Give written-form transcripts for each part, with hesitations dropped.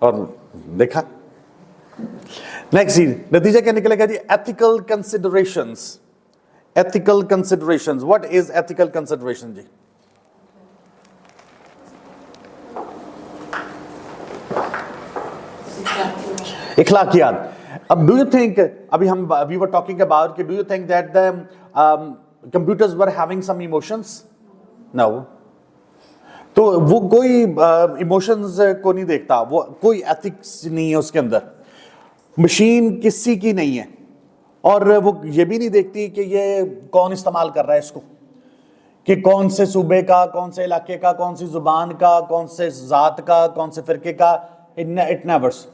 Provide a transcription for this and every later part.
और देखा नेक्स्ट जी, नतीजा क्या निकलेगा जी? Ethical considerations. Ethical considerations, what is ethical consideration जी? इखलाकियात। अब डू यू थिंक, अभी हम वी वर टॉकिंग अबाउट कि do you think that the computers were having some emotions? No. तो वो कोई इमोशंस को नहीं देखता, वो कोई एथिक्स नहीं है उसके अंदर। मशीन किसी की नहीं है, और वो ये भी नहीं देखती कि ये कौन इस्तेमाल कर रहा है इसको, कि कौन से सूबे का, कौन से इलाके का, कौन सी जुबान का, कौन से जात का, कौन से फिरके का। It nevers.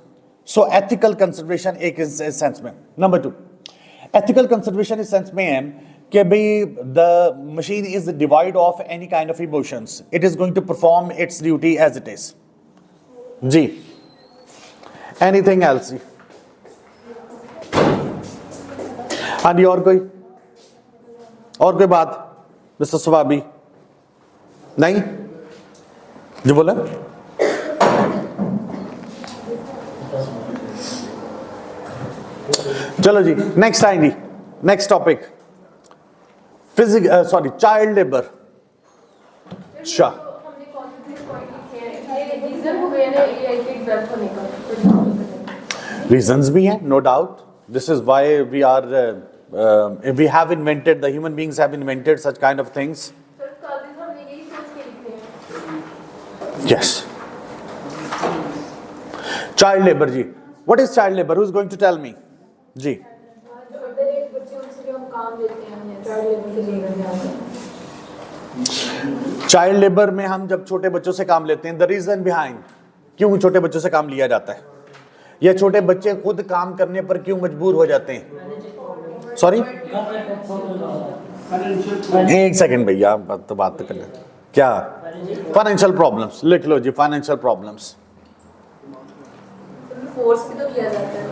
So ethical consideration एक इस सेंस में। नंबर 2, एथिकल कंसिडरेशन इस सेंस में है कि भाई the machine is devoid of any kind of emotions, it is going to perform its duty as it is जी। एनीथिंग एल्स जी? हाँ जी, और कोई बात मिस्टर सवाबी? नहीं जी, बोला। चलो जी, नेक्स्ट आएंगी, next topic child labour. Reasons भी हैं, no doubt. This is why we are we have invented, the human beings have invented such kind of things. Yes. Child labor जी, what is child labor? Who is going to tell me? जी, child labour में हम जब छोटे बच्चों से काम लेते हैं, द रीजन बिहाइंड, क्यों छोटे बच्चों से काम लिया जाता है, या छोटे बच्चे खुद काम करने पर क्यों मजबूर हो जाते हैं? सॉरी, एक सेकंड भैया, बात तो कर ले। क्या? फाइनेंशियल प्रॉब्लम्स, लिख लो जी, फाइनेंशियल प्रॉब्लम्स। फोर्स भी तो किया जाता है।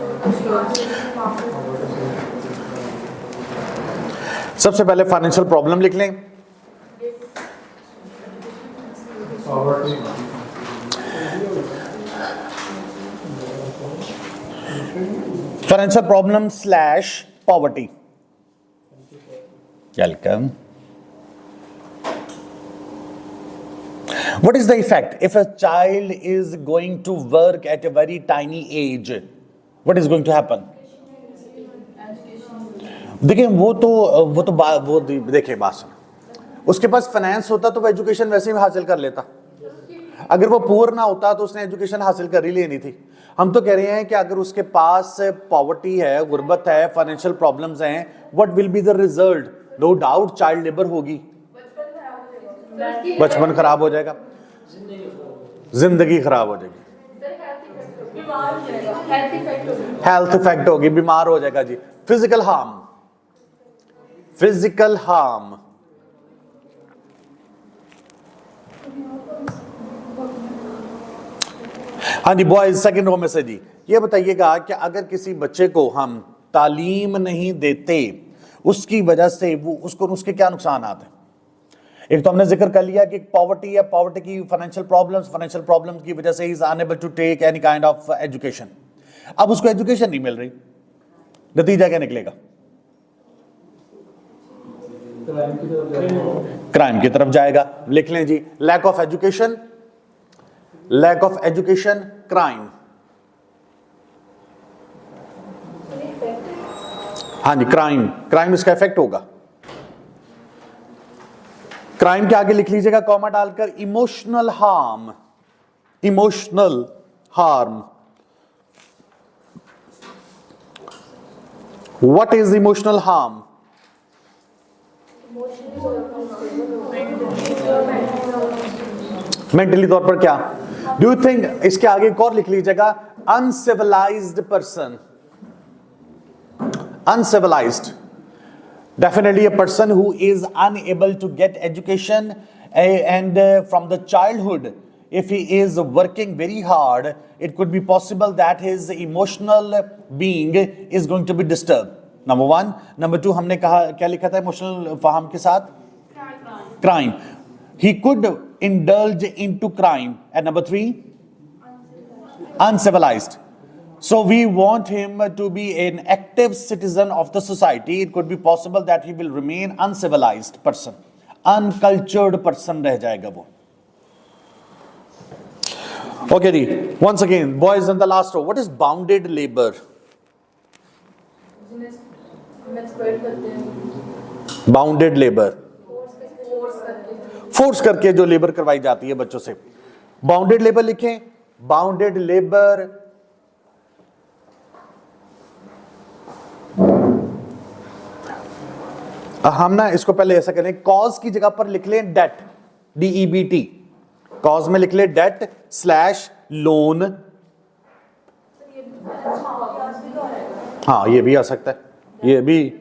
सबसे पहले फाइनेंशियल प्रॉब्लम लिख लें। Financial problem slash poverty. Welcome. What is the effect if a child is going to work at a very tiny age? What is going to happen? देखिए वो देखिए बात सुन, उसके पास फाइनेंस होता तो वो एजुकेशन वैसे ही हासिल कर लेता। अगर वो पुअर ना होता तो उसने एजुकेशन हासिल कर ही लेनी थी। हम तो कह रहे हैं कि अगर उसके पास पॉवर्टी है, गुर्बत है, फाइनेंशियल प्रॉब्लम्स हैं, what will be the result? No doubt child labour होगी, बचपन खराब हो जाएगा, जिंदगी खराब हो जाएगी, हेल्थ इफेक्ट होगी, बीमार हो जाएगा जी, फिजिकल हार्म, फिजिकल हार्म। हाँ जी बॉयज, सेकंड रो में से जी ये बताइएगा कि अगर किसी बच्चे को हम तालीम नहीं देते, उसकी वजह से वो उसके क्या नुकसान आते हैं? एक तो हमने जिक्र कर लिया कि पॉवर्टी है, पॉवर्टी की फाइनेंशियल प्रॉब्लम्स की वजह से ही is unable to take any kind of education. अब उसको एजुकेशन नहीं मिल रही, नतीजा क्या निकलेगा? क्राइम की तरफ जाएगा। लिख लें जी, लैक ऑफ एजुकेशन, क्राइम। हाँ जी, क्राइम इसका इफेक्ट होगा। क्राइम के आगे लिख लीजिएगा कॉमा डालकर, emotional harm. What is emotional harm? Mentally तौर पर क्या? डू यू थिंक, इसके आगे एक और लिख लीजिएगा, uncivilised person. Uncivilized, definitely a person who is unable to get education, and from the childhood, if he is working very hard, it could be possible that his emotional being is going to be disturbed. Number one. Number two, हमने कहा क्या लिखा था emotional farm के साथ? Crime. He could indulge into crime. And number three, uncivilized. So we want him to be an active citizen of the society. It could be possible that he will remain uncivilized person, uncultured person रह जाएगा वो. Okay, ji. Once again, boys in the last row. What is bounded labor? जिन्हें exploit करते हैं, Bounded labor. force करके जो labour करवाई जाती है बच्चों से. बाउंडेड लेबर लिखें. बाउंडेड लेबर हम ना इसको पहले ऐसा करें, कॉज की जगह पर लिख लें डेट, DEBT. कॉज में लिख लें डेट स्लैश लोन. हाँ, ये भी आ सकता है, ये भी.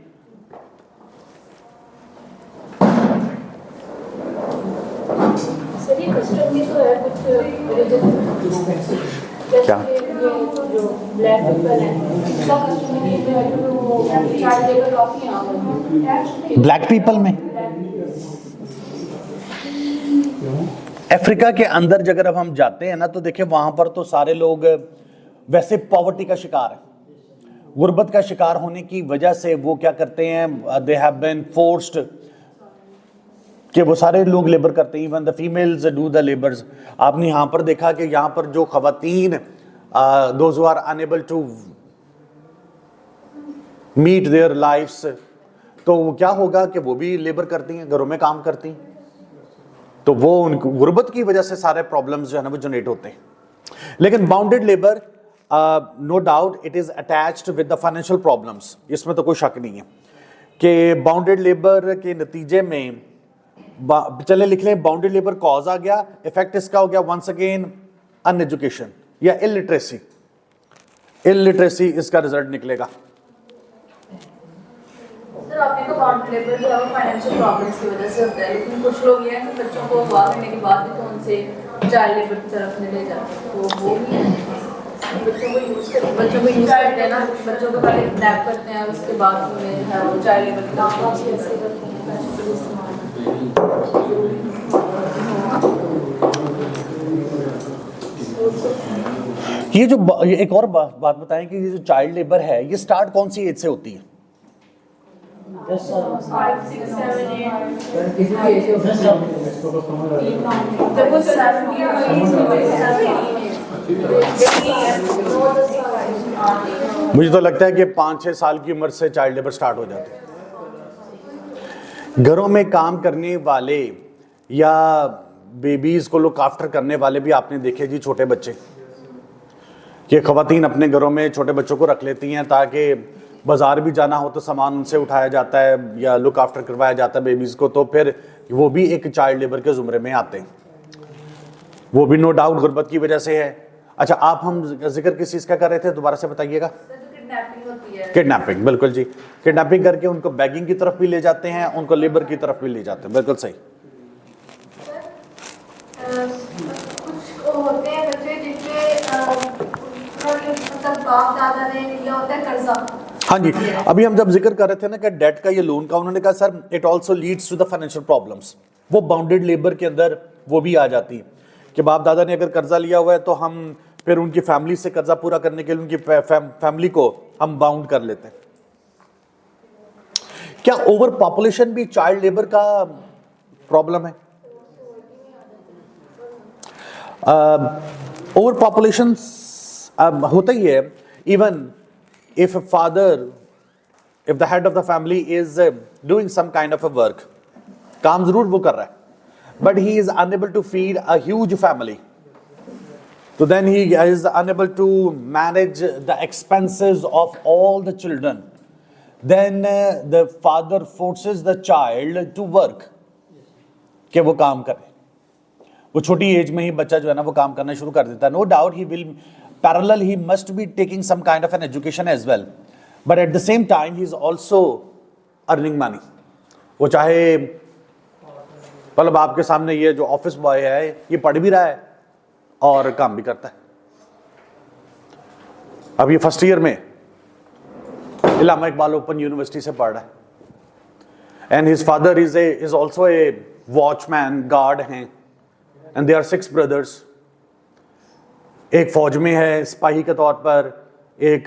सर ये कस्टम भी तो है कुछ रीजन, क्या? जो ब्लैक पीपल है उसका कस्टम है कि वो चार्ज लेकर काफी यहाँ ब्लैक पीपल में अफ्रीका के अंदर अगर अब हम जाते हैं ना तो देखिए वहां पर तो सारे लोग वैसे पॉवर्टी का शिकार है, गुर्बत का शिकार होने की वजह से वो क्या करते हैं, दे हैव बीन फोर्स्ड कि वो सारे लोग लेबर करते हैं. Even the females do the labours. आपने यहाँ पर देखा कि यहाँ पर जो खवातीन those who are unable to meet their lifes, तो क्या होगा कि वो भी लेबर करती हैं, घरों में काम करती हैं, तो वो उनको गुर्बत की वजह से सारे प्रॉब्लम्स जो है ना वो जनरेट होते हैं. लेकिन bounded labour no doubt it is attached with the financial problems. इसमें तो कोई शक नहीं है कि बाउंडेड लेबर के नतीजे में, चले लिख लें बाउंडेड लेबर कॉज आ गया, इफेक्ट इसका हो गया वंस अगेन अनएजुकेशन या इलिटरेसी. इलिटरेसी इसका रिजल्ट निकलेगा. सर आपने तो बाउंडेड लेबर जो है वो फाइनेंशियल प्रॉब्लम्स की वजह से होता है, लेकिन कुछ लोग ये हैं कि बच्चों को अगवा करने के बाद भी तो उनसे चाइल्ड लेबर की तरफ नहीं ले जाते, तो वो नहीं है. बच्चों को यूज करते हैं ना, बच्चों को पहले किडनैप करते हैं, उसके बाद उन्हें जो है वो चाइल्ड लेबर की तरफ ऐसे करते हैं. ये जो एक और बात बताएं कि ये जो चाइल्ड लेबर है ये स्टार्ट कौन सी एज से होती है? 5, 6, 7, 8. मुझे तो लगता है कि 5-6 साल की उम्र से चाइल्ड लेबर स्टार्ट हो जाती है. घरों में काम करने वाले या बेबीज को लुक आफ्टर करने वाले भी आपने देखे जी, छोटे बच्चे, कि खवातीन अपने घरों में छोटे बच्चों को रख लेती हैं ताकि बाजार भी जाना हो तो सामान उनसे उठाया जाता है या लुक आफ्टर करवाया जाता है बेबीज को, तो फिर वो भी एक चाइल्ड लेबर के जुमरे में आते हैं. वो भी नो डाउट गुर्बत की वजह से है. अच्छा, आप हम जिक्र किस चीज़ का कर रहे थे, दोबारा से बताइएगा. किडनैपिंग, बिल्कुल जी. किडनैपिंग करके उनको बैगिंग की तरफ भी ले जाते हैं, उनको लेबर की तरफ भी ले जाते हैं. बिल्कुल सही. कुछ होते हैं बच्चे जिनके मतलब बाप दादा ने लिया होता है कर्जा. हाँ जी, अभी हम जब जिक्र कर रहे थे ना कि डेट का, ये लोन का, उन्होंने कहा sir it also leads to the financial problems. वो बाउंडेड लेबर के अंदर वो भी आ जाती है कि बाप दादा ने अगर कर्जा लिया हुआ है तो हम फिर उनकी फैमिली से कर्जा पूरा करने के लिए उनकी फैमिली को हम बाउंड कर लेते हैं. क्या ओवर पॉपुलेशन भी चाइल्ड लेबर का प्रॉब्लम है? ओवर पॉपुलेशन होता ही है. Even if a father, if the head of the family is doing some kind of a work, काम जरूर वो कर रहा है, but he is unable to feed a huge family, so then he is unable to manage the expenses of all the children, then the father forces the child to work, कि वो काम करे. वो छोटी एज में ही बच्चा जो है ना वो काम करना शुरू कर देता है. No doubt he will parallel, he must be taking some kind of an education as well, but at the same time he is also earning money. वो चाहे मतलब आपके सामने ये जो ऑफिस बॉय है ये पढ़ भी रहा है और काम भी करता है. अब ये फर्स्ट ईयर में इलामा इकबाल ओपन यूनिवर्सिटी से पढ़ रहा है, and his father is also a watchman, guard हैं, एंड दे आर 6 brothers. एक फौज में है सिपाही के तौर पर, एक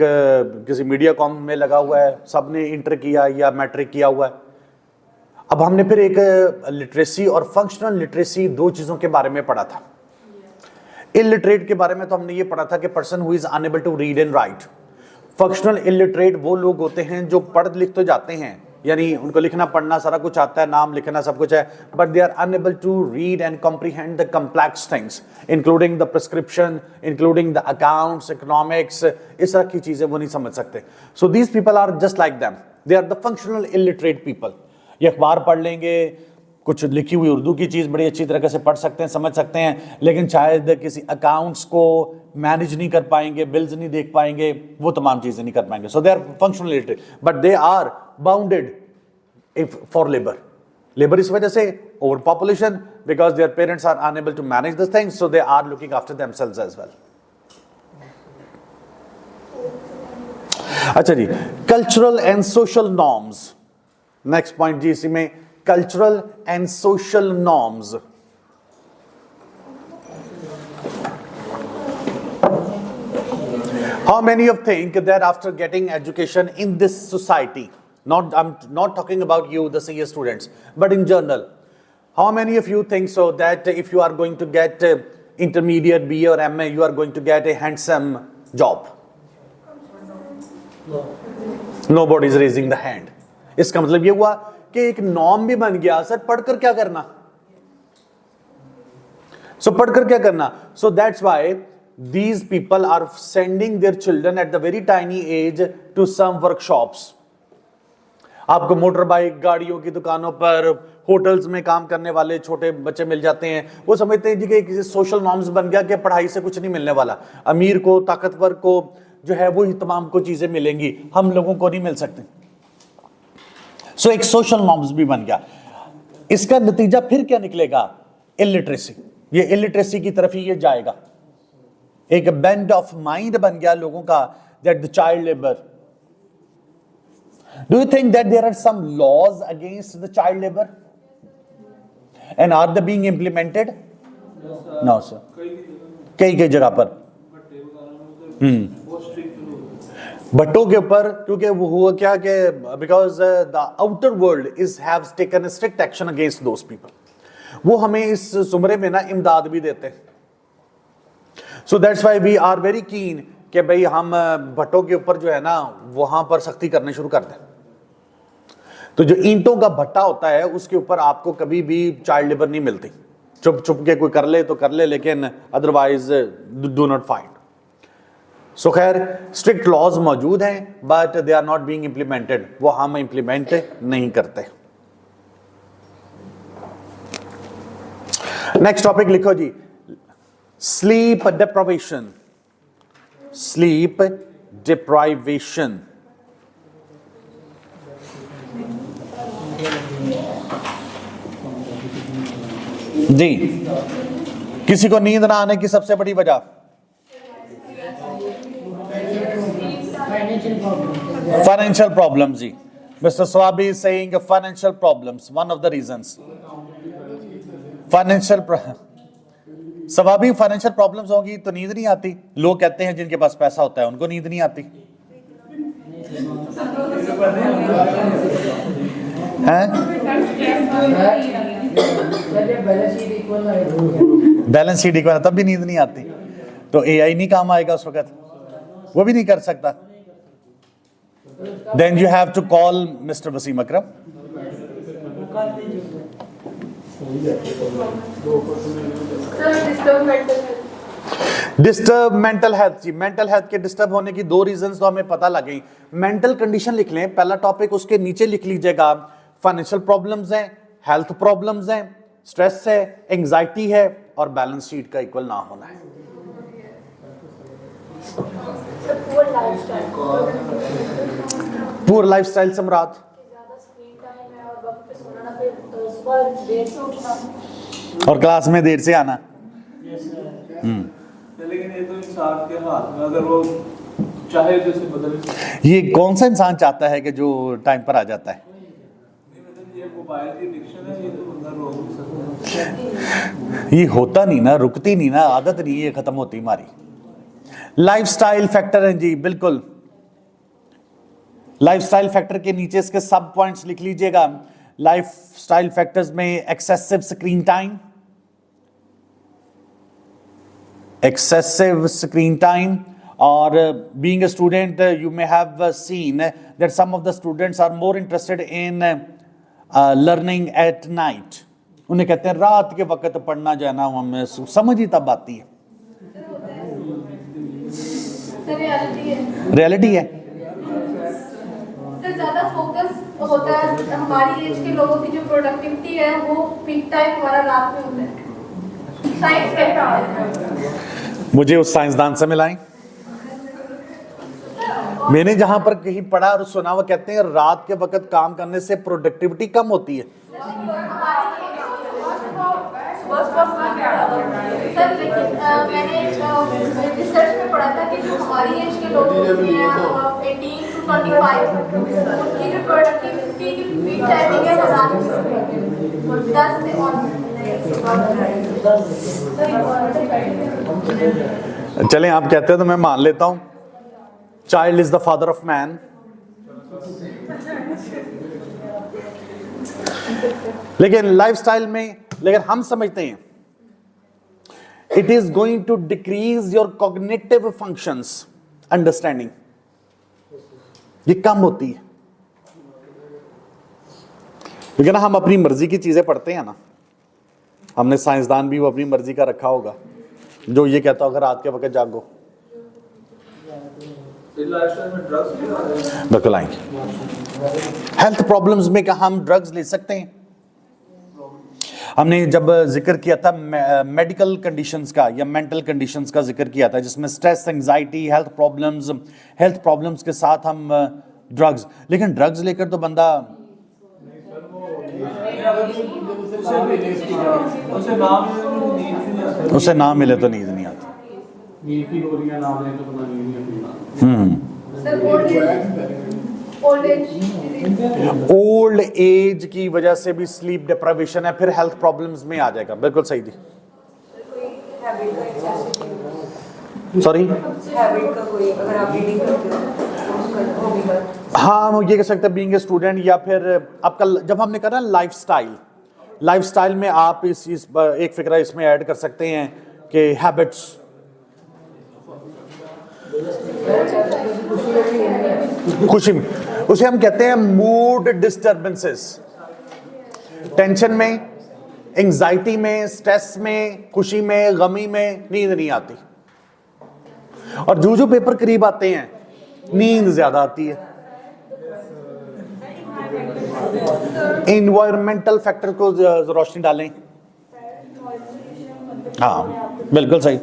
किसी मीडिया कॉम में लगा हुआ है, सब ने इंटर किया या मैट्रिक किया हुआ है। अब हमने फिर एक लिटरेसी और फंक्शनल लिटरेसी, दो चीज़ों के बारे में पढ़ा था। इलिटरेट के बारे में तो हमने ये पढ़ा था कि person who is unable to read and write. Functional illiterate वो लोग होते हैं जो पढ़ लिख तो जाते हैं, यानी उनको लिखना पढ़ना सारा कुछ आता है, नाम लिखना सब कुछ है, but they are unable to read and comprehend the complex things including the prescription, including the accounts, economics, इस तरह की चीजें वो नहीं समझ सकते। So these people are just like them, they are the functional illiterate people. ये अखबार पढ़ लेंगे, कुछ लिखी हुई उर्दू की चीज़ बड़ी अच्छी तरीके से पढ़ सकते हैं, समझ सकते हैं, लेकिन शायद किसी अकाउंट्स को मैनेज नहीं कर पाएंगे, बिल्स नहीं देख पाएंगे, वो तमाम चीज़ें नहीं कर पाएंगे। So they are functional literate but they are bounded if for labour. Labour इस वजह से over population, because their parents are unable to manage this things, so they are looking after themselves as well. अच्छा जी, cultural and social norms, next point जी इसी में, cultural and social norms. How many of think that after getting education in this society, I'm not talking about you, the CA students, but in general, how many of you think so that if you are going to get intermediate BA or MA, you are going to get a handsome job? Nobody is raising the hand. इसका मतलब ये हुआ कि एक norm भी बन गया, sir पढ़कर क्या करना, पढ़कर क्या करना। So that's why these people are sending their children at the very tiny age to some workshops. आपको मोटर बाइक, गाड़ियों की दुकानों पर, होटल्स में काम करने वाले छोटे बच्चे मिल जाते हैं। वो समझते हैं जी कि किसी सोशल नॉर्म्स बन गया कि पढ़ाई से कुछ नहीं मिलने वाला, अमीर को, ताकतवर को जो है वो ही तमाम को चीजें मिलेंगी, हम लोगों को नहीं मिल सकती। सो एक सोशल नॉर्म्स भी बन गया। इसका नतीजा फिर क्या निकलेगा? इलिटरेसी। ये इलिटरेसी की तरफ ही ये जाएगा। एक बेंड ऑफ माइंड बन गया लोगों का, that the child labour. Do you think that there are some laws against the child labour and are they being implemented? No sir, कई जगह पर भट्टों के ऊपर, क्योंकि वो हुआ क्या कि because the outer world is have taken strict action against those people, वो हमें इस जुमरे में ना इमदाद भी देते हैं। So that's why we are very keen कि भाई हम भट्टों के ऊपर जो है ना वहां पर सख्ती करनी शुरू कर दें। तो जो ईंटों का भट्टा होता है उसके ऊपर आपको कभी भी चाइल्ड लेबर नहीं मिलती, चुप चुप के कोई कर ले तो कर ले, लेकिन otherwise do not find. So खैर स्ट्रिक्ट लॉज मौजूद हैं but they are not being implemented, वो हम इंप्लीमेंट नहीं करते। नेक्स्ट टॉपिक लिखो जी, स्लीप डिप्राइवेशन। स्लीप डिप्राइवेशन, जी किसी को नींद ना आने की सबसे बड़ी वजह? Financial problems ji. Mr. Swabi is saying financial problems, one of the reasons. Swabi, financial problems होगी तो नींद नहीं आती। लोग कहते हैं जिनके पास पैसा होता है उनको नींद नहीं आती हैं? बैलेंस शीट इक्वल तब भी नींद नहीं आती, तो AI नहीं काम आएगा उस वक्त, वो भी नहीं कर सकता। Then you have to call Mr. Wasim Akram. Disturb mental health जी। मेंटल हेल्थ के डिस्टर्ब होने की दो रीजंस तो हमें पता लग गई। मेंटल कंडीशन लिख लें पहला टॉपिक, उसके नीचे लिख लीजिएगा फाइनेंशियल प्रॉब्लम्स हैं, हेल्थ प्रॉब्लम्स हैं, स्ट्रेस है, एंजाइटी है और बैलेंस शीट का इक्वल ना होना है। पुअर लाइफस्टाइल से मुराद और क्लास में देर से आना। लेकिन ये तो इंसान के हाथ में, अगर वो चाहे तो इसे बदल। ये कौन सा इंसान चाहता है कि जो टाइम पर आ जाता है? ये मोबाइल की एडिक्शन है, ये तो बंदा रोक नहीं सकता। ये होता नहीं ना, रुकती नहीं ना, आदत नहीं ये खत्म होती हमारी। लाइफस्टाइल फैक्टर है जी, बिल्कुल। लाइफस्टाइल फैक्टर के नीचे इसके सब पॉइंट्स लिख लीजिएगा। लाइफस्टाइल फैक्टर्स में excessive screen time, excessive screen time, or being a student, you may have seen that some of the students are more interested in learning at night. उन्हें कहते हैं रात के वक्त पढ़ना जो है ना हमें समझ ही तब आती है। रियलिटी है। सर ज़्यादा फोकस होता है हमारी एज के लोगों की, जो प्रोडक्टिविटी है वो पीक टाइम हमारा रात में होता है। साइंस कहता है, मुझे उस साइंसदान से मिलाएं। मैंने जहां पर कहीं पढ़ा और सुना, वो कहते हैं रात के वक्त काम करने से प्रोडक्टिविटी कम होती है। सर लेकिन मैंने रिसर्च में पढ़ा था कि जो हमारी एज के लोग होते हैं 18 to 25 उनकी जो प्रोडक्टिविटी की पीक टाइमिंग है वो रात में 10 से और चलें, आप कहते हैं तो मैं मान लेता हूं, child is the father of man. लेकिन लाइफस्टाइल में, लेकिन हम समझते हैं it is going to decrease your cognitive functions, understanding ये कम होती है। लेकिन हम अपनी मर्जी की चीजें पढ़ते हैं ना, हमने साइंसदान भी वो अपनी मर्जी का रखा होगा जो ये कहता होगा रात के वक्त जागो। बिल्कुल आएंगे। हेल्थ प्रॉब्लम्स में क्या हम ड्रग्स ले सकते हैं? हमने जब जिक्र किया था मेडिकल कंडीशंस का या मेंटल कंडीशंस का जिक्र किया था, जिसमें स्ट्रेस, एंजाइटी, हेल्थ प्रॉब्लम्स के साथ हम ड्रग्स, लेकिन ड्रग्स लेकर तो बंदा उसे ना मिले तो नींद नहीं आती। ओल्ड एज की वजह से भी स्लीप डिप्राइवेशन है, फिर हेल्थ प्रॉब्लम्स में आ जाएगा। बिल्कुल सही जी। सॉरी, हाँ हम ये कह सकते हैं बीइंग ए स्टूडेंट, या फिर आपका जब हमने कहा ना लाइफस्टाइल में आप इस एक फिक्रा इसमें ऐड कर सकते हैं कि हैबिट्स, खुशी में, उसे हम कहते हैं मूड डिस्टर्बेंसेस। टेंशन में, एंजाइटी में, स्ट्रेस में, खुशी में, गमी में नींद नहीं आती, और जो पेपर करीब आते हैं नींद ज्यादा आती है। इन्वायरमेंटल फैक्टर को रोशनी डालें। हाँ बिल्कुल सही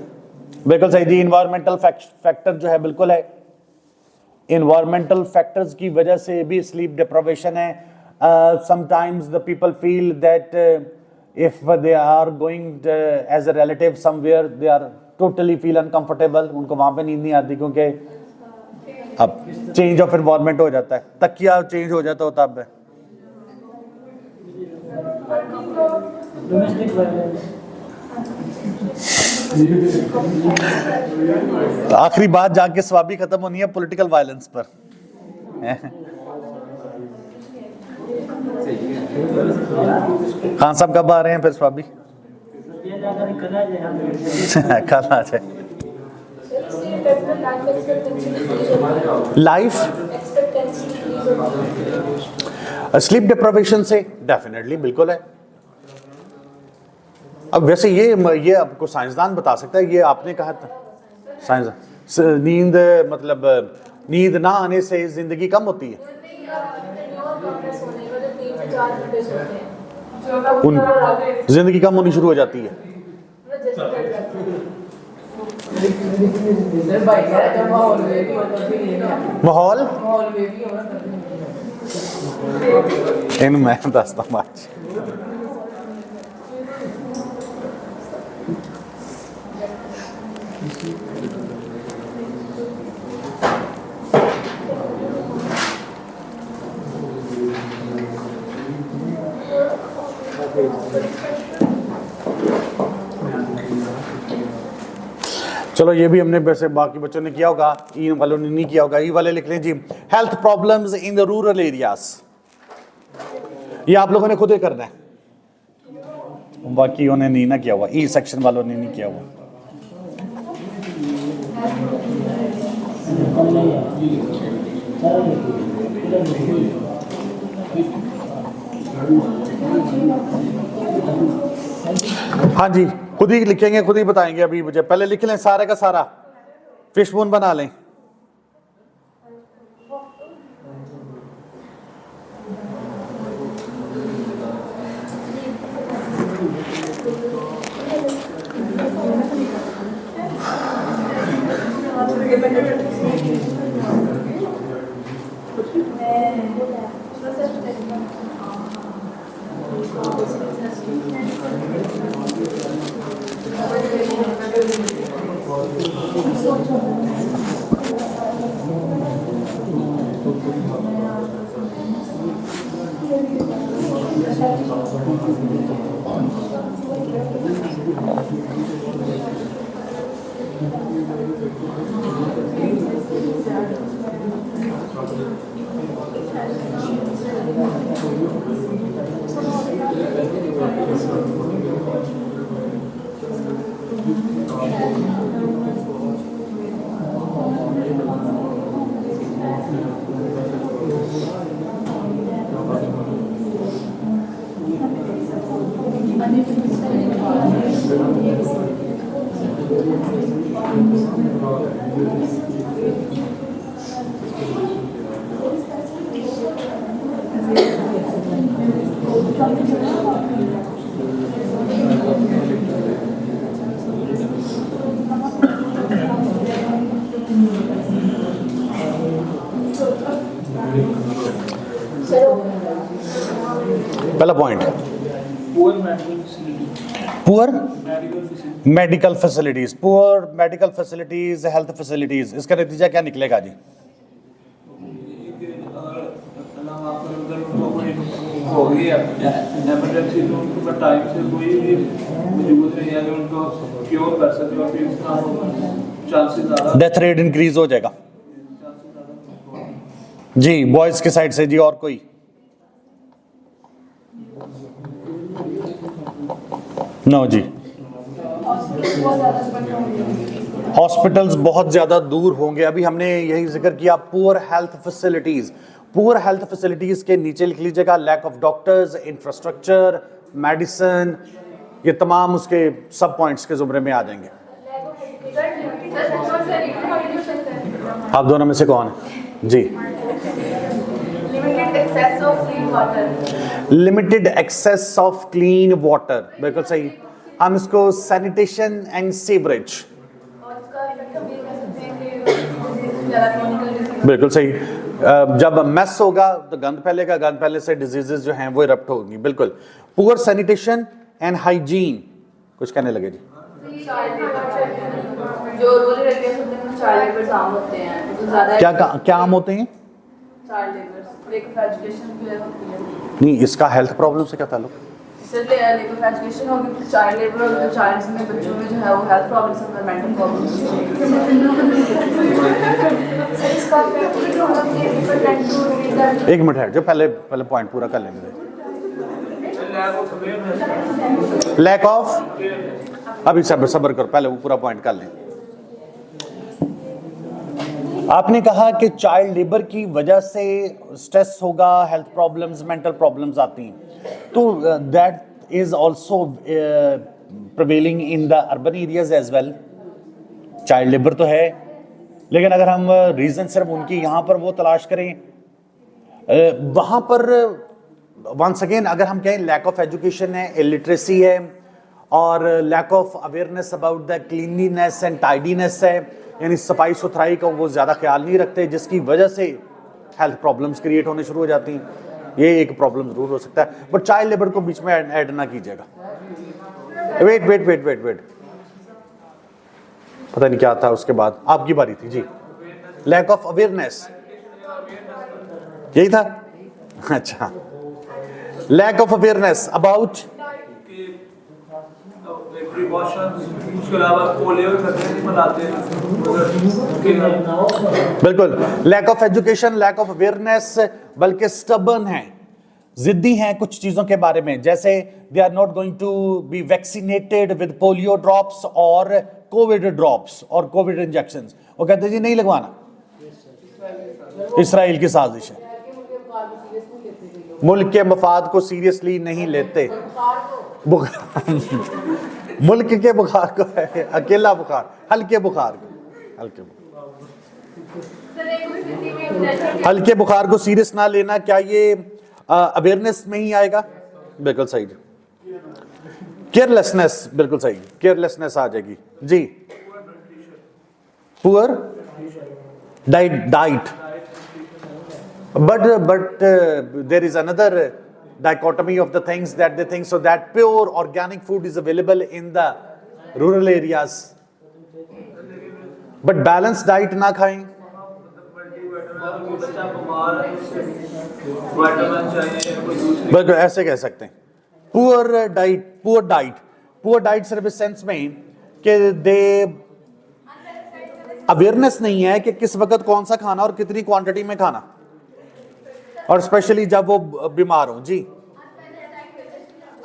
जी। इन्वायरमेंटल फैक्टर जो है बिल्कुल है, इन्वायरमेंटल फैक्टर्स की वजह से भी स्लीप डिप्राइवेशन है। Sometimes the people feel that if they are going as a relative somewhere, they are totally feel uncomfortable, उनको वहां पे नींद नहीं आती, क्योंकि अब चेंज ऑफ एनवायरनमेंट हो जाता है, तकिया चेंज हो जाता होता है। आखिरी बात जाके स्वाबी खत्म होनी है पॉलिटिकल वायलेंस पर। खान साहब कब आ रहे हैं फिर स्वाबी? कल आ जाए। लाइफ स्लीप डिप्राइवेशन से डेफिनेटली बिल्कुल है। अब वैसे ये आपको साइंसदान बता सकता है, ये आपने कहा था साइंस नींद, मतलब नींद ना आने से जिंदगी कम होती है। उन जिंदगी कम होनी शुरू हो जाती है। माहौल इन मैं दसता आज चलो ये भी हमने वैसे बाकी बच्चों ने किया होगा, ई वालों ने नहीं किया होगा, ई वाले लिख लें जी। Health problems in the rural areas, ये आप लोगों ने खुद ही करना है, बाकी उन्होंने नहीं ना किया हुआ, ई सेक्शन वालों ने नहीं किया हुआ। हाँ जी, खुद ही लिखेंगे, खुद ही बताएंगे। अभी मुझे पहले लिख लें सारा का सारा, फिशबोन बना लें। पहला point, poor medical facilities, poor medical facilities, health facilities, इसका नतीजा क्या निकलेगा जी? हो गई इमरजेंसी तो उनको टाइम से कोई भी मौजूद नहीं है जो उनको क्योर कर सके और फिर उसका चांसेस ज़्यादा, डेथ रेट इंक्रीज हो जाएगा जी। बॉयज के साइड से जी और कोई? नो जी, हॉस्पिटल्स बहुत ज्यादा दूर होंगे। अभी हमने यही जिक्र किया, poor health facilities. Poor health facilities के नीचे लिख लीजिएगा lack of doctors, infrastructure, medicine, ये तमाम उसके सब पॉइंट्स के जुमरे में आ जाएंगे। आप दोनों में से कौन है जी? Limited access of clean water, बिल्कुल सही। हम इसको सैनिटेशन एंड सीवरेज, बिल्कुल सही। जब मेस होगा तो गंद फैलेगा, गंद फैलने से डिजीजेस जो हैं वो इरप्ट होंगी, बिल्कुल। पुअर सैनिटेशन एंड हाइजीन, कुछ कहने लगे जी? जो रूरल एरियाज होते हैं चाइल्ड लेबर्स आम होते हैं, तो ज़्यादा क्या आम होते हैं? Child labours, lake of education भी होती है। नहीं, इसका हेल्थ प्रॉब्लम से क्या ताल्लुक? इसलिए लेक ऑफ एजुकेशन होगी तो चाइल्ड लेबर होगी, तो चाइल्ड्स में बच्चों में जो है वो हेल्थ प्रॉब्लम्स और मेंटल प्रॉब्लम्स। एक मिनट है जो पहले पॉइंट पूरा कर लेंगे। लैक ऑफ, अभी सब्र करो, पहले वो पूरा पॉइंट कर लें। आपने कहा कि चाइल्ड लेबर की वजह से स्ट्रेस होगा, हेल्थ प्रॉब्लम्स, मेंटल प्रॉब्लम्स आती हैं, तो that is also prevailing in the urban areas as well. Child labour तो है, लेकिन अगर हम रीजन सिर्फ उनकी यहाँ पर वो तलाश करें, वहाँ पर वंस अगेन अगर हम कहें लैक ऑफ एजुकेशन है, इलिटरेसी है, और lack of awareness about the cleanliness and tidiness है, यानी सफाई सुथराई का वो ज़्यादा ख्याल नहीं रखते, जिसकी वजह से हेल्थ प्रॉब्लम्स क्रिएट होने शुरू हो जाती हैं। ये एक प्रॉब्लम ज़रूर हो सकता है, बट चाइल्ड लेबर को बीच में ऐड ना कीजिएगा। वेट, पता नहीं क्या था उसके बाद, आपकी बारी थी जी। लैक ऑफ अवेयरनेस, यही था? अच्छा, lack of awareness about precautions, उसके अलावा पोलियो खतरे नहीं मनाते हैं बिल्कुल, lack of education, lack of awareness, बल्कि स्टबर्न है, जिद्दी हैं कुछ चीजों के बारे में, जैसे they are not going to be vaccinated with polio drops और कोविड ड्रॉप्स और कोविड इंजेक्शंस। वो कहते हैं जी नहीं लगवाना, इसराइल की साजिश है, मुल्क के मफाद को सीरियसली नहीं लेते। मुल्क के बुखार को है अकेला बुखार, हल्के बुखार को, हल्के बुखार को सीरियस ना लेना, क्या ये अवेयरनेस में ही आएगा? बिल्कुल सही। केयरलेसनेस, बिल्कुल सही, केयरलेसनेस आ जाएगी जी। Poor diet, but there is another dichotomy of the things that they think, so that pure organic food is available in the rural areas, but balanced diet ना खाएं। बिल्कुल ऐसे कह सकते हैं, पुअर डाइट सिर्फ इस सेंस में कि दे अवेयरनेस नहीं है कि किस वक्त कौन सा खाना और कितनी क्वांटिटी में खाना, और स्पेशली जब वो बीमार हो जी।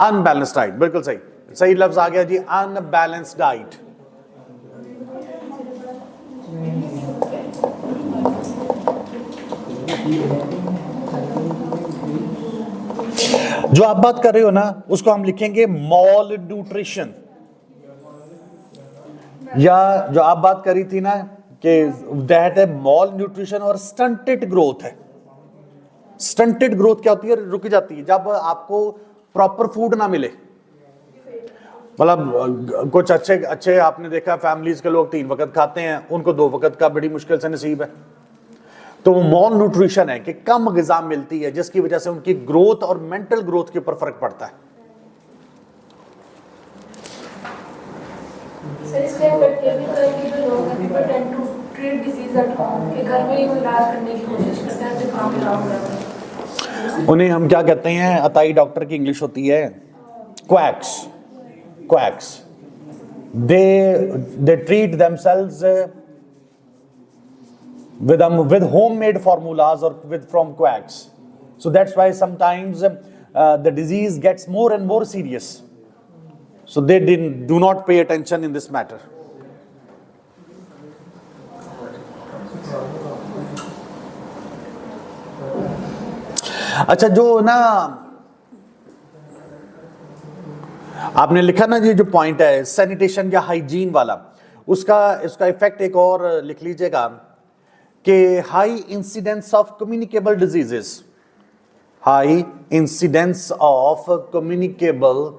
अनबैलेंस्ड डाइट, बिल्कुल सही, सही लफ्ज आ गया जी, अनबैलेंस्ड डाइट। जो आप बात कर रहे हो ना उसको हम लिखेंगे मॉल न्यूट्रिशन, या जो आप बात करी थी ना कि दैट है मॉल न्यूट्रिशन और स्टंटेड ग्रोथ है। स्टंटेड ग्रोथ क्या होती है? रुक जाती है जब आपको प्रॉपर फूड ना मिले। मतलब कुछ अच्छे आपने देखा फैमिलीज के लोग 3 वक्त खाते हैं, उनको 2 वक्त का बड़ी मुश्किल से नसीब है। तो वो मॉल न्यूट्रिशन है कि कम ग़िज़ा मिलती है, जिसकी वजह से उनकी ग्रोथ और मेंटल ग्रोथ के ऊपर फर्क पड़ता है। उन्हें हम क्या कहते हैं? अताई डॉक्टर की इंग्लिश होती है quacks. They treat themselves with homemade formulas or from quacks. So that's why sometimes the disease gets more and more serious. So they do not pay attention in this matter. अच्छा, जो ना आपने लिखा ना, ये जो पॉइंट है sanitation या हाइजीन वाला, उसका इफेक्ट एक और लिख लीजिएगा कि high incidence of communicable diseases, high incidence of communicable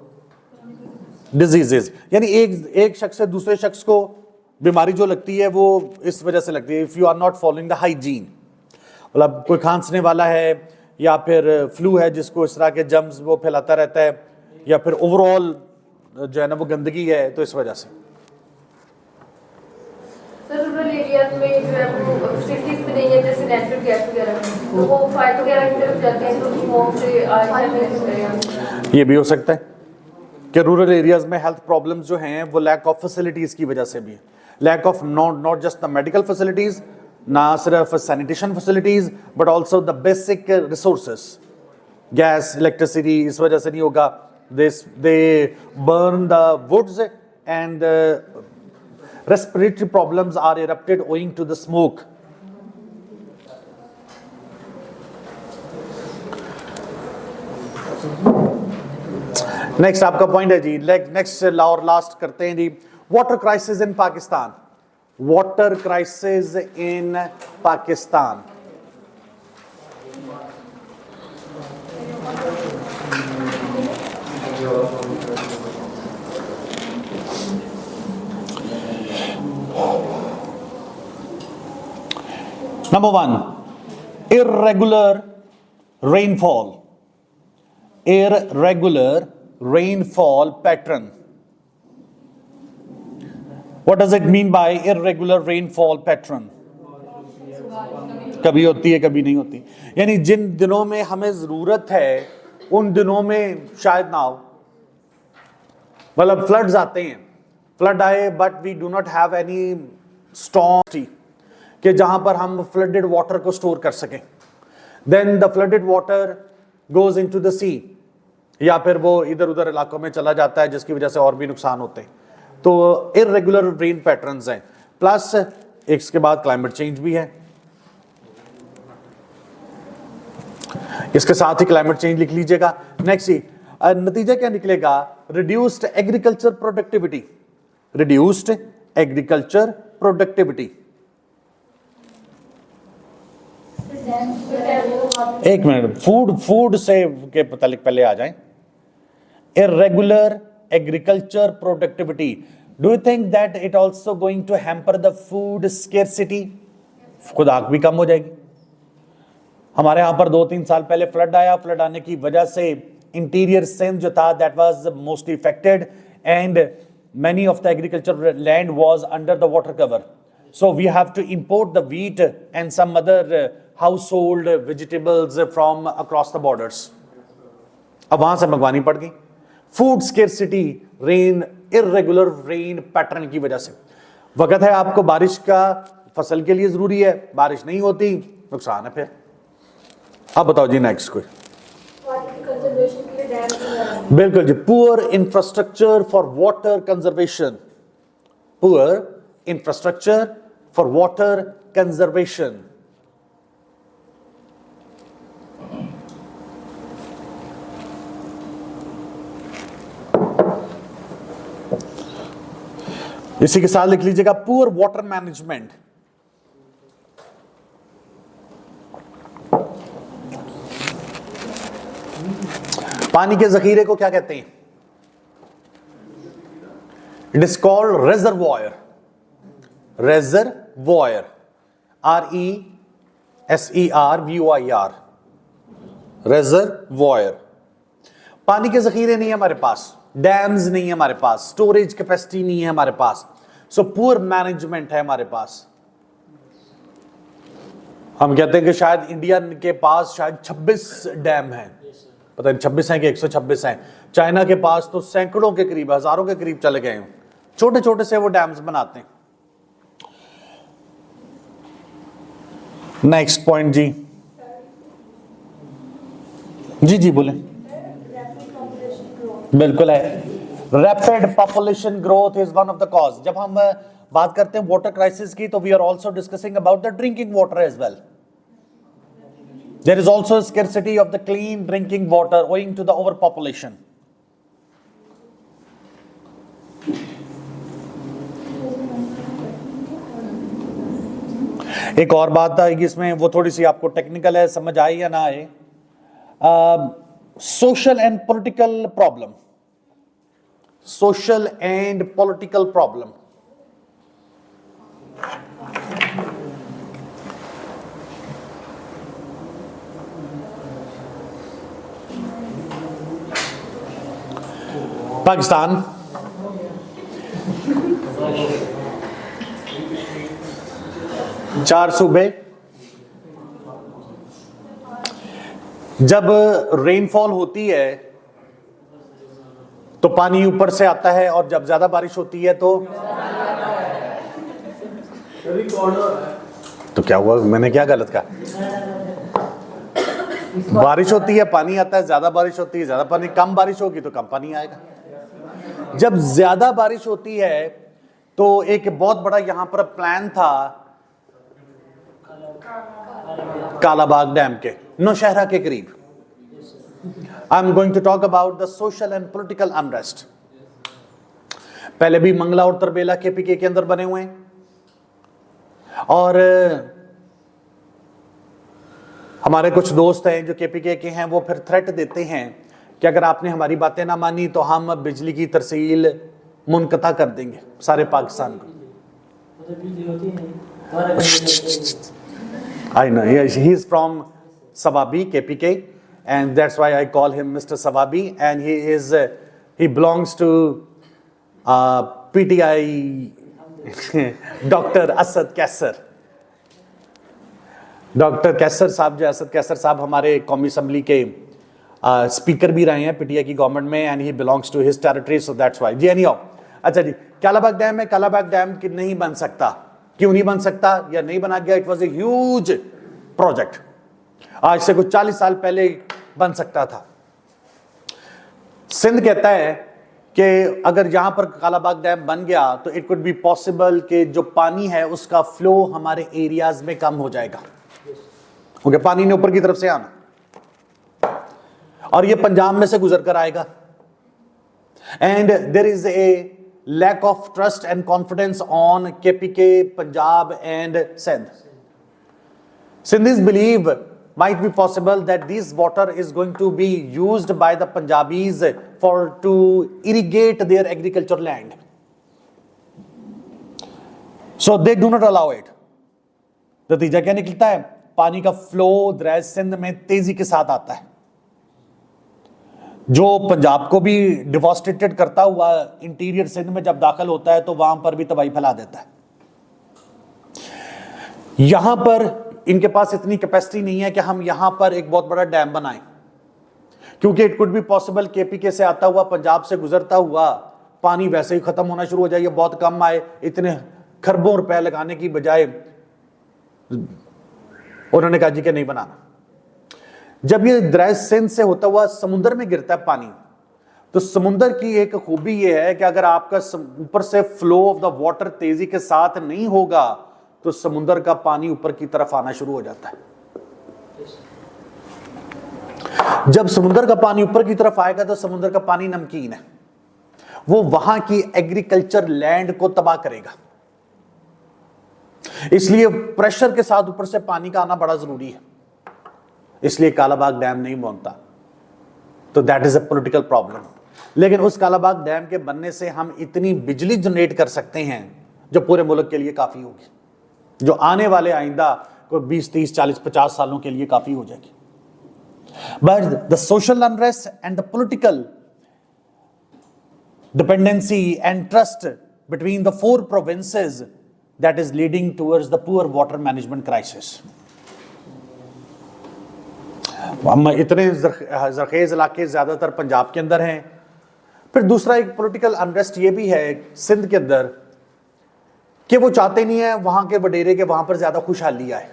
diseases, यानी एक शख्स से दूसरे शख्स को बीमारी जो लगती है वो इस वजह से लगती है if you are not following the hygiene. मतलब कोई खांसने वाला है या फिर फ्लू है जिसको इस तरह के जर्म्स वो फैलाता रहता है, या फिर ओवरऑल जो है ना वो गंदगी है, तो इस वजह से। रूरल एरियाज में जो है वो सिटीज में नहीं है, जैसे नेचुरल गैस वगैरह, तो वो फायर वगैरह की तरफ जाते हैं, तो स्मोक से ये भी हो सकता है कि रूरल एरियाज में हेल्थ प्रॉब्लम्स जो हैं वो लैक ऑफ फैसिलिटीज की वजह से भी है। Lack of not just the medical facilities, ना सिर्फ sanitation facilities, but also the basic resources, gas, electricity, इस वजह से नहीं होगा। They burn the woods and respiratory problems are erupted owing to the smoke. Next आपका पॉइंट है जी, नेक्स्ट और लास्ट करते हैं जी, water crisis in Pakistan. Water crisis in Pakistan. Number 1, irregular rainfall. Irregular rainfall pattern. What does it mean by irregular rainfall pattern? कभी होती है कभी नहीं होती, यानी जिन दिनों में हमें जरूरत है उन दिनों में शायद ना हो। मतलब फ्लड्स आते हैं, फ्लड आए but we do not have any storm कि जहां पर हम फ्लडेड वाटर को स्टोर कर सकें, then the flooded water goes into the sea, या फिर वो इधर उधर इलाकों में चला जाता है जिसकी वजह से और भी नुकसान होते हैं। तो इररेगुलर रेन पैटर्न्स हैं, प्लस इसके बाद क्लाइमेट चेंज भी है, इसके साथ ही क्लाइमेट चेंज लिख लीजिएगा। नेक्स्ट ही नतीजा क्या निकलेगा, reduced agriculture productivity, reduced agriculture productivity. एक मिनट, फूड से के मतलब पहले आ जाएं। Irregular agriculture productivity, do you think that it also going to hamper the food scarcity? खुदाक भी कम हो जाएगी। हमारे यहां पर 2-3 साल पहले फ्लड आया, फ्लड आने की वजह से इंटीरियर सिंध जो था that was mostly affected and many of the agricultural land was under the water cover, so we have to import the wheat and some other household vegetables from across the borders. अब वहां से मंगवानी पड़ गई। Food scarcity, rain, irregular rain pattern की वजह से। वक्त है आपको बारिश का, फसल के लिए जरूरी है, बारिश नहीं होती नुकसान है फिर। अब बताओ जी नेक्स्ट कोई। बिल्कुल जी, poor infrastructure for water conservation, poor infrastructure for water conservation. इसी के साथ लिख लीजिएगा पुअर वाटर मैनेजमेंट। पानी के जखीरे को क्या कहते हैं? It is called reservoir, reservoir, RESERVOIR, reservoir. पानी के जखीरे नहीं है हमारे पास, डैम्स नहीं है हमारे पास, स्टोरेज कैपेसिटी नहीं है हमारे पास, सो पुअर मैनेजमेंट है हमारे पास। हम कहते हैं कि शायद इंडिया के पास शायद 26 डैम हैं, पता नहीं 26 हैं कि 126 हैं। चाइना के पास तो सैकड़ों के करीब, हजारों के करीब चले गए हैं। छोटे छोटे से वो डैम्स बनाते हैं। नेक्स्ट पॉइंट जी, जी जी बोले। बिल्कुल है, rapid population growth is one of the cause. जब हम बात करते हैं वाटर क्राइसिस की, तो we are also discussing about the drinking water as well. There is also a scarcity of the clean drinking water owing to the overpopulation. एक और बात आएगी इसमें, वो थोड़ी सी आपको टेक्निकल है, समझ आए या ना आए। Social and political problem, social and political problem. Pakistan, चार सूबे, जब रेनफॉल होती है तो पानी ऊपर से आता है, और जब ज्यादा बारिश होती है तो क्या हुआ, मैंने क्या गलत कहा? बारिश होती है पानी आता है, ज्यादा बारिश होती है ज्यादा पानी, कम बारिश होगी तो कम पानी आएगा। जब ज्यादा बारिश होती है तो एक बहुत बड़ा यहां पर प्लान था कालाबाग डैम के नौशहरा के करीब। I am going to talk about the social and political unrest. पहले भी मंगला और तरबेला KPK के अंदर बने हुए हैं, और हमारे कुछ दोस्त हैं जो KPK के हैं, वो फिर थ्रेट देते हैं कि अगर आपने हमारी बातें ना मानी तो हम बिजली की तरसील मुनक़ता कर देंगे सारे पाकिस्तान को। I know, he is from Sawabi, KPK, and that's why I call him Mr. Sawabi, and he belongs to PTI Dr. Asad Kaisar. Doctor Kaisar साहब, जो असद कैसर साहब हमारे कौमी असम्बली के स्पीकर भी रहे हैं पीटीआई की गवर्नमेंट में, and he belongs to his territory, so that's why जी। एनीहाउ, अच्छा जी, कालाबाग डैम है, कालाबाग डैम कि नहीं बन सकता, क्यों नहीं बन सकता या नहीं बना गया? It was a huge project, आज से कुछ 40 साल पहले बन सकता था। सिंध कहता है कि अगर यहां पर कालाबाग डैम बन गया तो इट कुड बी पॉसिबल कि जो पानी है उसका फ्लो हमारे एरियाज में कम हो जाएगा, क्योंकि पानी ने ऊपर की तरफ से आना और ये पंजाब में से गुजर कर आएगा, and there is a lack of trust and confidence on KPK, Punjab and Sindh. Sindhis believe might be possible that this water is going to be used by the Punjabis to irrigate their agricultural land. So they do not allow it. नतीजा क्या निकलता है? पानी का flow दरिया सिंध में तेजी के साथ आता है, जो पंजाब को भी डिवास्टेटेड करता हुआ इंटीरियर सिंध में जब दाखिल होता है तो वहां पर भी तबाही फैला देता है। यहां पर इनके पास इतनी कैपेसिटी नहीं है कि हम यहां पर एक बहुत बड़ा डैम बनाएं, क्योंकि it could be possible KPK से आता हुआ पंजाब से गुजरता हुआ पानी वैसे ही खत्म होना शुरू हो जाए, बहुत कम आए, इतने खरबों रुपए लगाने की बजाय उन्होंने कहा जी कि नहीं बनाना। जब ये दरिया सिंध से होता हुआ समुद्र में गिरता है पानी, तो समुद्र की एक खूबी ये है कि अगर आपका ऊपर से फ्लो ऑफ द वाटर तेजी के साथ नहीं होगा तो समुद्र का पानी ऊपर की तरफ आना शुरू हो जाता है। जब समुद्र का पानी ऊपर की तरफ आएगा तो समुद्र का पानी नमकीन है, वो वहां की एग्रीकल्चर लैंड को तबाह करेगा, इसलिए प्रेशर के साथ ऊपर से पानी का आना बड़ा जरूरी है। इसलिए कालाबाग डैम नहीं बनता, तो that is a political problem. लेकिन उस कालाबाग डैम के बनने से हम इतनी बिजली जनरेट कर सकते हैं जो पूरे मुल्क के लिए काफी होगी, जो आने वाले आइंदा को 20, 30, 40, 50 सालों के लिए काफी हो जाएगी। But the social unrest and the political dependency and trust between the 4 provinces that is leading towards the poor water management crisis. हम इतने जरखेज इलाके ज्यादातर पंजाब के अंदर हैं। फिर दूसरा एक पॉलिटिकल अनरेस्ट ये भी है सिंध के अंदर कि वो चाहते नहीं है वहां के वडेरे के वहां पर ज्यादा खुशहाली आए।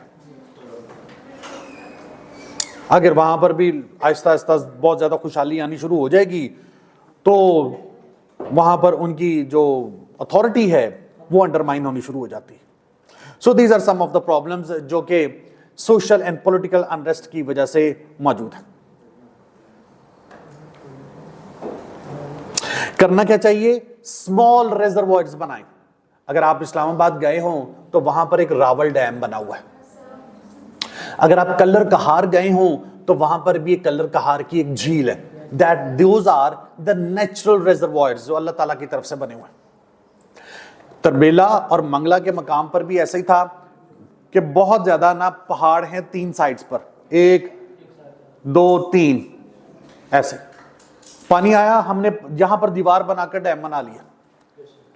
अगर वहां पर भी आहिस्ता आहिस्ता बहुत ज्यादा खुशहाली आनी शुरू हो जाएगी तो वहां पर उनकी जो अथॉरिटी है वो अंडरमाइन होनी शुरू हो जाती है। So these are some of the problems जो कि सोशल एंड पॉलिटिकल अनरेस्ट की वजह से मौजूद है। करना क्या चाहिए? स्मॉल रिजर्वॉयर्स बनाएं। अगर आप इस्लामाबाद गए हो तो वहां पर एक रावल डैम बना हुआ है। अगर आप कल्लर कहार गए हो तो वहां पर भी एक कल्लर कहार की एक झील है। That those are the natural reservoirs जो अल्लाह ताला की तरफ से बने हुए हैं। तरबेला और मंगला के मकाम पर भी ऐसा ही था कि बहुत ज्यादा ना पहाड़ हैं 3 साइड्स पर, 1, 2, 3 ऐसे पानी आया, हमने यहां पर दीवार बनाकर डैम बना लिया।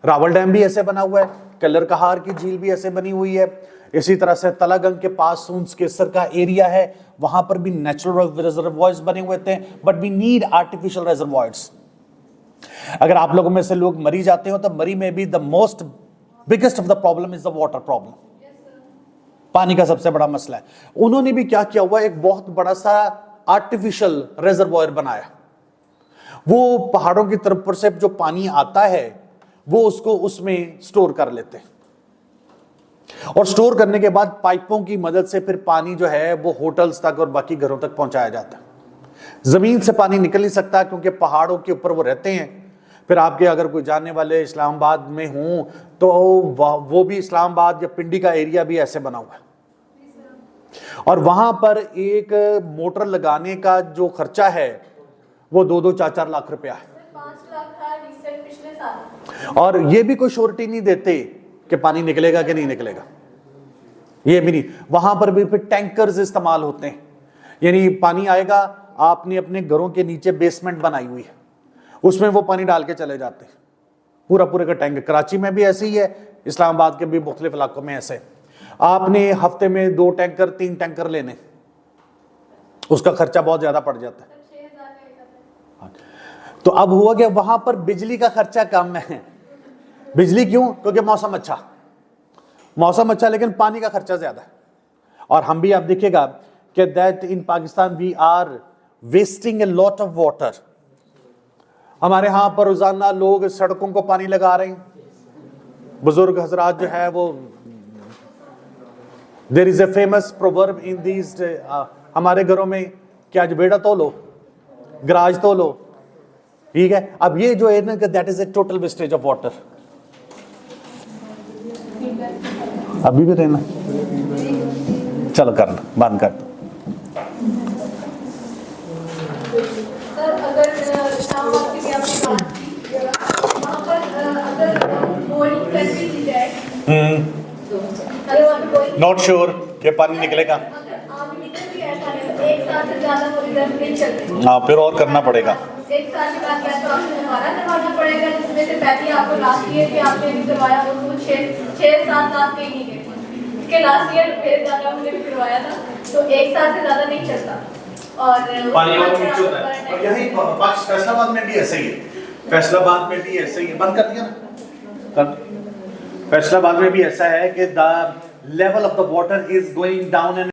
रावल डैम भी ऐसे बना हुआ है, कल्लर कहार की झील भी ऐसे बनी हुई है। इसी तरह से तलागंग के पास सूंस केसर का एरिया है, वहां पर भी नेचुरल रिजर्वॉयर्स बने हुए थे, but we need artificial reservoirs. अगर आप लोगों में से लोग मरी जाते हो तो मरी में भी the most biggest of the problem is the water problem. पानी का सबसे बड़ा मसला है। उन्होंने भी क्या किया हुआ, एक बहुत बड़ा सा आर्टिफिशियल रिजर्वॉयर बनाया। वो पहाड़ों की तरफ पर से जो पानी आता है वो उसको उसमें स्टोर कर लेते हैं और स्टोर करने के बाद पाइपों की मदद से फिर पानी जो है वो होटल्स तक और बाकी घरों तक पहुंचाया जाता है। जमीन से पानी निकल नहीं सकता क्योंकि पहाड़ों के ऊपर वो रहते हैं। फिर आपके अगर कोई जानने वाले इस्लामाबाद में हों तो वो भी इस्लामाबाद या पिंडी का एरिया भी ऐसे बना हुआ है और वहां पर एक मोटर लगाने का जो खर्चा है वो 2-2, 4-4 लाख रुपया है। 5 लाख था रिसेंट पिछले साल। और ये भी कोई श्योरिटी नहीं देते कि पानी निकलेगा कि नहीं निकलेगा, ये भी नहीं। वहां पर भी फिर टैंकर्स इस्तेमाल होते हैं, यानी पानी आएगा, आपने अपने घरों के नीचे बेसमेंट बनाई हुई है, उसमें वो पानी डाल के चले जाते हैं, पूरे का टैंक। कराची में भी ऐसे ही है, इस्लामाबाद के भी मुख्तलिफ इलाकों में ऐसे। आपने हफ्ते में 2 टैंकर 3 टैंकर लेने, उसका खर्चा बहुत ज्यादा पड़ जाता है। 6,000 तो अब हुआ कि वहां पर बिजली का खर्चा कम है। बिजली क्यों? क्योंकि मौसम अच्छा लेकिन पानी का खर्चा ज्यादा है। और हम भी आप देखिएगा कि that in Pakistan we are wasting a lot of water. हमारे यहां पर रोजाना लोग सड़कों को पानी लगा रहे हैं। बुजुर्ग हजरात जो है वो, there is a famous proverb in these, हमारे घरों में कि आज बेड़ा तो लो, गराज तो लो, ठीक है। अब ये जो है ना, that is a total wastage of water. अभी भी रहना, चलो करना बंद कर दो। सर अगर शाम वक्त की आपने बात की, वहाँ पर अगर बोरिंग कर भी दी जाए, अगर वहाँ पे बोरिंग नॉट श्योर कि पानी निकलेगा। अगर आप निकल भी है पानी, एक साल से ज्यादा वो रिजल्ट नहीं चलते, हाँ, फिर और करना पड़ेगा। एक साल के बाद क्या तो आपको दोबारा करवाना पड़ेगा, जिसमें से पहले आपको लास्ट ईयर के आपने भी करवाया और वो 6-7 लाख के ही नहीं गए, इसके लास्ट ईयर मेरे दादा ने भी करवाया था, तो एक साल से ज्यादा नहीं चलता। और पानी और नीचे होता है। और यही फैसलाबाद में भी ऐसे ही है। फैसलाबाद में भी ऐसे ही है। बंद कर दिया ना? कर। फैसलाबाद में भी ऐसा है कि the level of the water is going down and